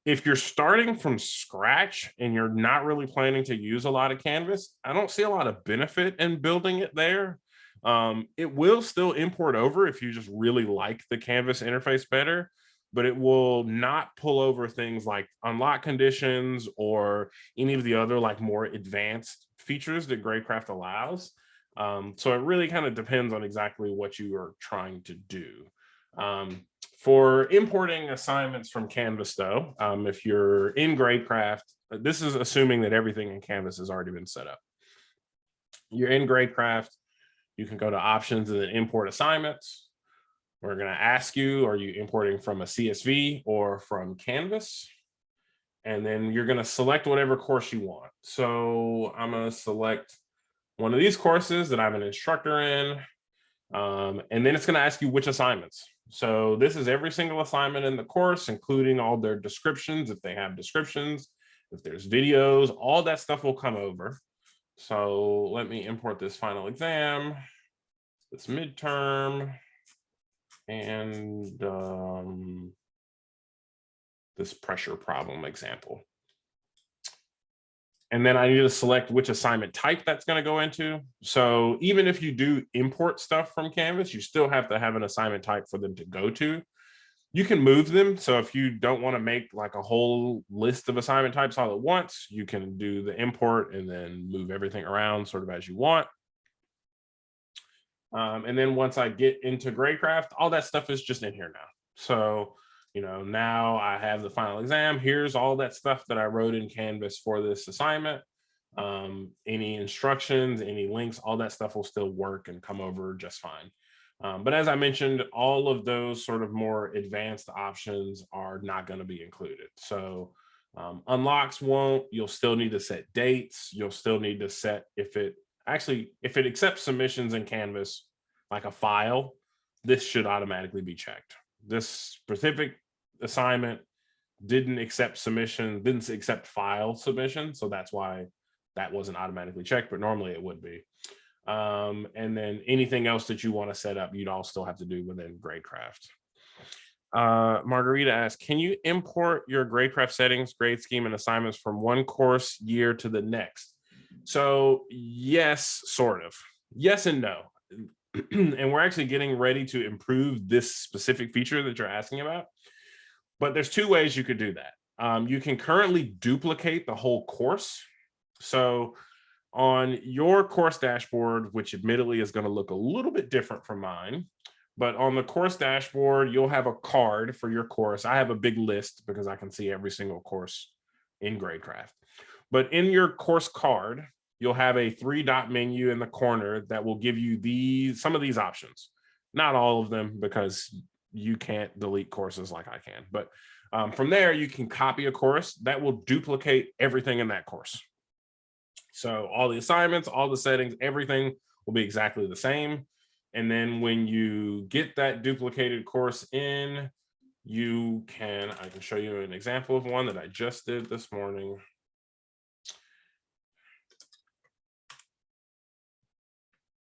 If you're starting from scratch and you're not really planning to use a lot of Canvas, I don't see a lot of benefit in building it there. It will still import over if you just really like the Canvas interface better, but it will not pull over things like unlock conditions or any of the other like more advanced features that GradeCraft allows. So it really kind of depends on exactly what you are trying to do. For importing assignments from Canvas, though, if you're in GradeCraft, this is assuming that everything in Canvas has already been set up. You're in GradeCraft, you can go to options and then import assignments. We're going to ask you, are you importing from a CSV or from Canvas? And then you're going to select whatever course you want. So I'm going to select one of these courses that I'm an instructor in. And then it's going to ask you which assignments. So this is every single assignment in the course, including all their descriptions. If they have descriptions, if there's videos, all that stuff will come over. So let me import this final exam, this midterm, and this pressure problem example. And then I need to select which assignment type that's going to go into. So even if you do import stuff from Canvas, you still have to have an assignment type for them to go to. You can move them. So if you don't want to make like a whole list of assignment types all at once, you can do the import and then move everything around sort of as you want. And then once I get into GradeCraft, all that stuff is just in here now. So, you know, now I have the final exam. Here's all that stuff that I wrote in Canvas for this assignment. Any instructions, any links, all that stuff will still work and come over just fine. But as I mentioned, all of those sort of more advanced options are not going to be included. So unlocks won't. You'll still need to set dates. You'll still need to set if it accepts submissions in Canvas, like a file, this should automatically be checked. This specific assignment didn't accept submission, didn't accept file submission. So that's why that wasn't automatically checked, but normally it would be. And then anything else that you want to set up, you'd all still have to do within GradeCraft. Margarita asks, can you import your GradeCraft settings, grade scheme, and assignments from one course year to the next? So yes, sort of. Yes and no. And we're actually getting ready to improve this specific feature that you're asking about. But there's two ways you could do that. You can currently duplicate the whole course. So on your course dashboard, which admittedly is going to look a little bit different from mine, but on the course dashboard, you'll have a card for your course. I have a big list because I can see every single course in GradeCraft. But in your course card, you'll have a 3-dot menu in the corner that will give you some of these options. Not all of them, because you can't delete courses like I can. But from there, you can copy a course that will duplicate everything in that course. So all the assignments, all the settings, everything will be exactly the same. And then when you get that duplicated course in, I can show you an example of one that I just did this morning.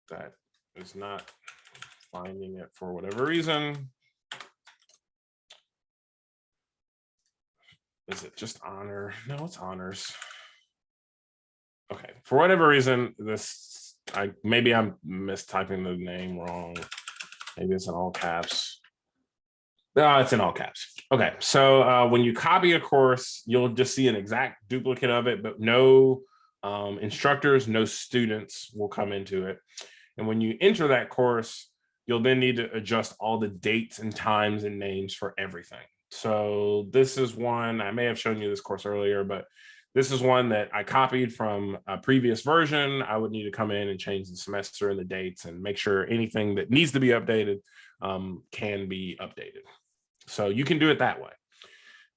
That is not finding it for whatever reason. Is it just honor? No, it's honors. Okay, for whatever reason, maybe I'm mistyping the name wrong. Maybe it's in all caps. No, it's in all caps. Okay, so when you copy a course, you'll just see an exact duplicate of it, but no instructors, no students will come into it. And when you enter that course, you'll then need to adjust all the dates and times and names for everything. So this is one, I may have shown you this course earlier, but this is one that I copied from a previous version. I would need to come in and change the semester and the dates and make sure anything that needs to be updated can be updated. So you can do it that way.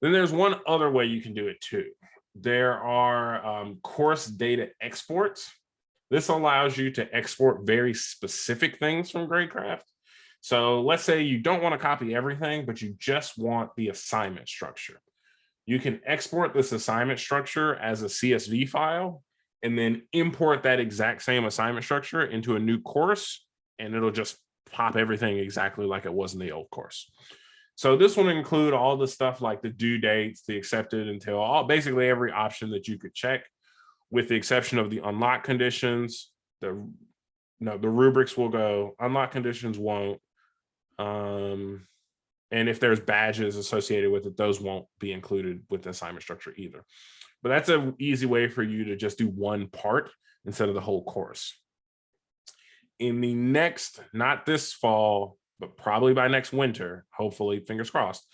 Then there's one other way you can do it too. There are course data exports. This allows you to export very specific things from GradeCraft. So let's say you don't want to copy everything, but you just want the assignment structure. You can export this assignment structure as a CSV file and then import that exact same assignment structure into a new course, and it'll just pop everything exactly like it was in the old course. So this will include all the stuff like the due dates, the accepted until, basically every option that you could check, with the exception of the unlock conditions. The rubrics will go, unlock conditions won't. And if there's badges associated with it, those won't be included with the assignment structure either. But that's an easy way for you to just do one part instead of the whole course. In the next, not this fall, but probably by next winter, hopefully, fingers crossed,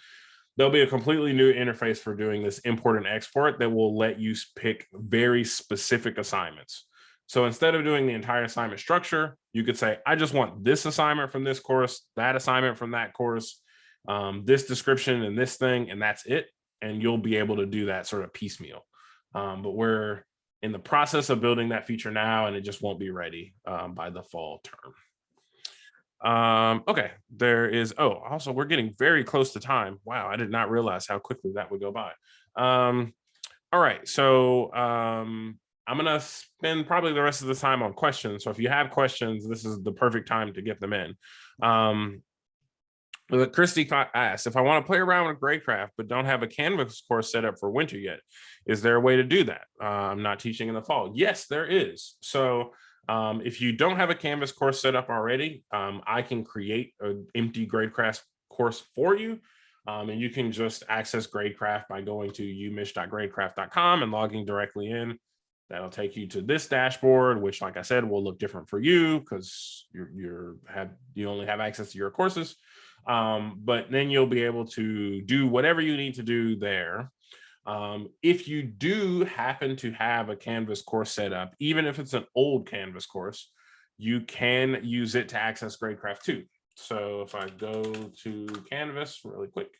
there'll be a completely new interface for doing this import and export that will let you pick very specific assignments. So instead of doing the entire assignment structure, you could say, I just want this assignment from this course, that assignment from that course, this description and this thing, and that's it. And you'll be able to do that sort of piecemeal. But we're in the process of building that feature now, and it just won't be ready by the fall term. Okay, there is, also we're getting very close to time. Wow, I did not realize how quickly that would go by. All right, so I'm gonna spend probably the rest of the time on questions. So if you have questions, this is the perfect time to get them in. Christy asked, if I want to play around with GradeCraft but don't have a Canvas course set up for winter yet, is there a way to do that? I'm not teaching in the fall. Yes, there is. So if you don't have a Canvas course set up already, I can create an empty GradeCraft course for you. And you can just access GradeCraft by going to umish.gradecraft.com and logging directly in. That'll take you to this dashboard, which, like I said, will look different for you because you only have access to your courses. But then you'll be able to do whatever you need to do there. If you do happen to have a Canvas course set up, even if it's an old Canvas course, you can use it to access GradeCraft too. So if I go to Canvas really quick,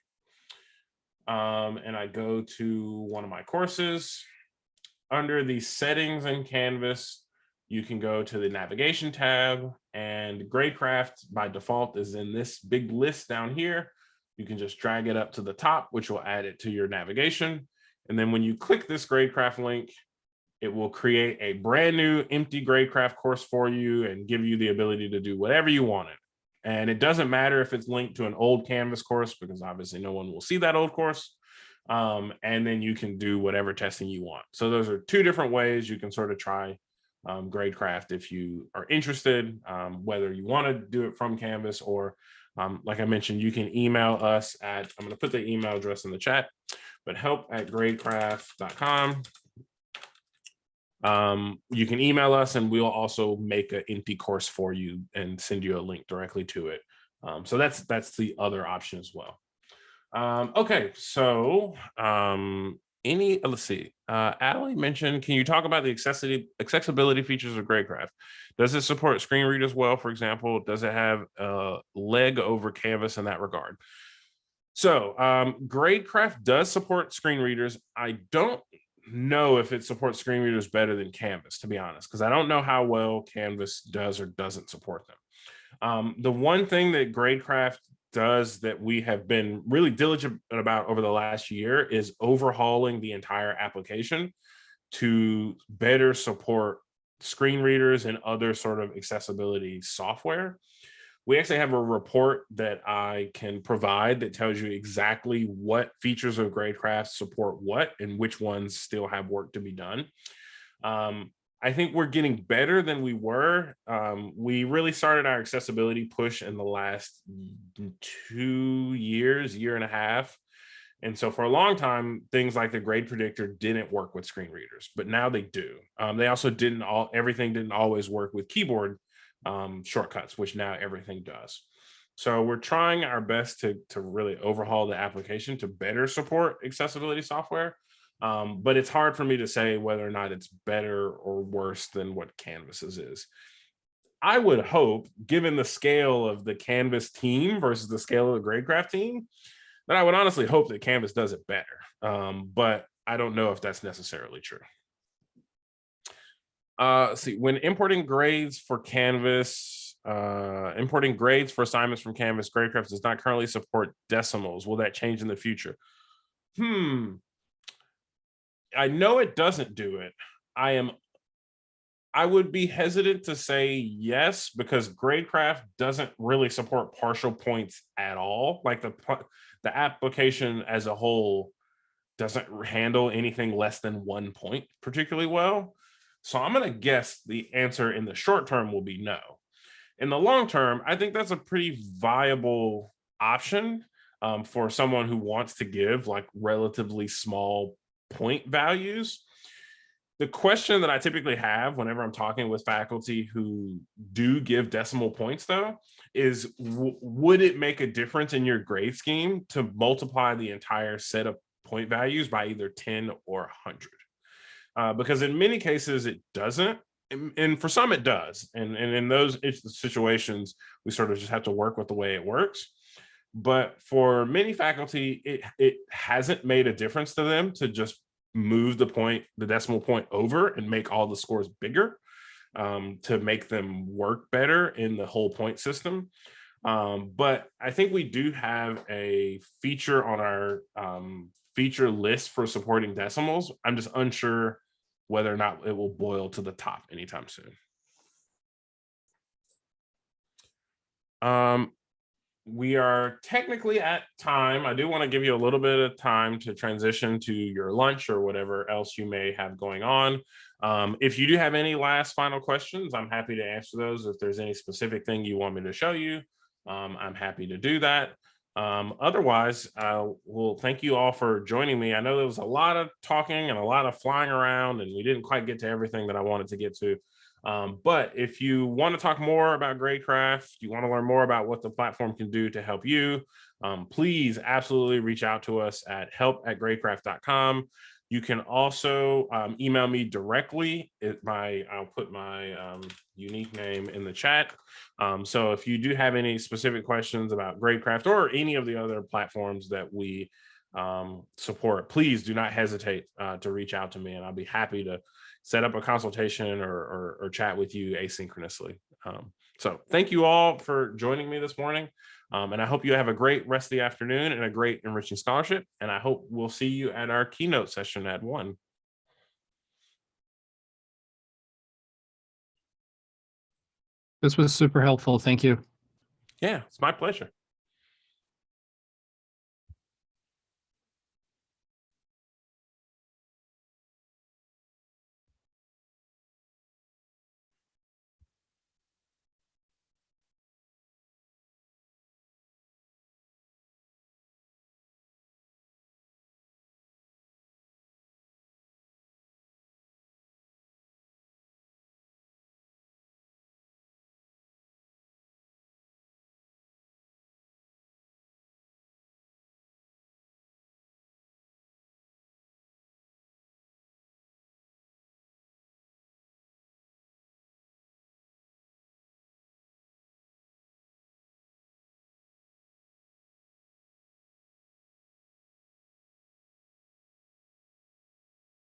and I go to one of my courses, under the settings in Canvas, you can go to the navigation tab, and GradeCraft by default is in this big list down here. You can just drag it up to the top, which will add it to your navigation. And then when you click this GradeCraft link, it will create a brand new empty GradeCraft course for you and give you the ability to do whatever you want it. And it doesn't matter if it's linked to an old Canvas course, because obviously no one will see that old course. And then you can do whatever testing you want. So those are two different ways you can sort of try GradeCraft if you are interested, whether you want to do it from Canvas or like I mentioned, you can email us at, I'm going to put the email address in the chat, but help@gradecraft.com. You can email us and we'll also make an empty course for you and send you a link directly to it. So that's the other option as well. Okay, so let's see. Allie mentioned, can you talk about the accessibility features of GradeCraft? Does it support screen readers well, for example? Does it have a leg over Canvas in that regard? So GradeCraft does support screen readers. I don't know if it supports screen readers better than Canvas, to be honest, because I don't know how well Canvas does or doesn't support them. The one thing that GradeCraft does that we have been really diligent about over the last year is overhauling the entire application to better support screen readers and other sort of accessibility software. We actually have a report that I can provide that tells you exactly what features of GradeCraft support what and which ones still have work to be done. I think we're getting better than we were. We really started our accessibility push in the last 2 years, year and a half. And so for a long time, things like the Grade Predictor didn't work with screen readers, but now they do. They also everything didn't always work with keyboard shortcuts, which now everything does. So we're trying our best to really overhaul the application to better support accessibility software. But it's hard for me to say whether or not it's better or worse than what Canvas's is. I would hope, given the scale of the Canvas team versus the scale of the GradeCraft team, that I would honestly hope that Canvas does it better. But I don't know if that's necessarily true. Let's see, when importing grades for Canvas, importing grades for assignments from Canvas, GradeCraft does not currently support decimals. Will that change in the future? I know it doesn't do it. I would be hesitant to say yes, because GradeCraft doesn't really support partial points at all. Like the application as a whole doesn't handle anything less than 1 point particularly well. So I'm going to guess the answer in the short term will be no. In the long term, I think that's a pretty viable option for someone who wants to give like relatively small point values. The question that I typically have whenever I'm talking with faculty who do give decimal points, though, is would it make a difference in your grade scheme to multiply the entire set of point values by either 10 or 100? Because in many cases it doesn't, and for some it does. And in those situations, we sort of just have to work with the way it works. But for many faculty, it hasn't made a difference to them to just move the decimal point over and make all the scores bigger to make them work better in the whole point system. But I think we do have a feature on our feature list for supporting decimals. I'm just unsure whether or not it will boil to the top anytime soon. we are technically at time. I do want to give you a little bit of time to transition to your lunch or whatever else you may have going on. If you do have any last final questions, I'm happy to answer those. If there's any specific thing you want me to show you, I'm happy to do that. Otherwise, well, thank you all for joining me. I know there was a lot of talking and a lot of flying around, and we didn't quite get to everything that I wanted to get to. But if you want to talk more about GradeCraft, you want to learn more about what the platform can do to help you, please absolutely reach out to us at help@gradecraft.com. You can also email me directly. I'll put my unique name in the chat. So if you do have any specific questions about GradeCraft or any of the other platforms that we support, please do not hesitate to reach out to me, and I'll be happy to set up a consultation or chat with you asynchronously. So thank you all for joining me this morning. And I hope you have a great rest of the afternoon and a great Enriching Scholarship. And I hope we'll see you at our keynote session at 1. This was super helpful. Thank you. Yeah, it's my pleasure.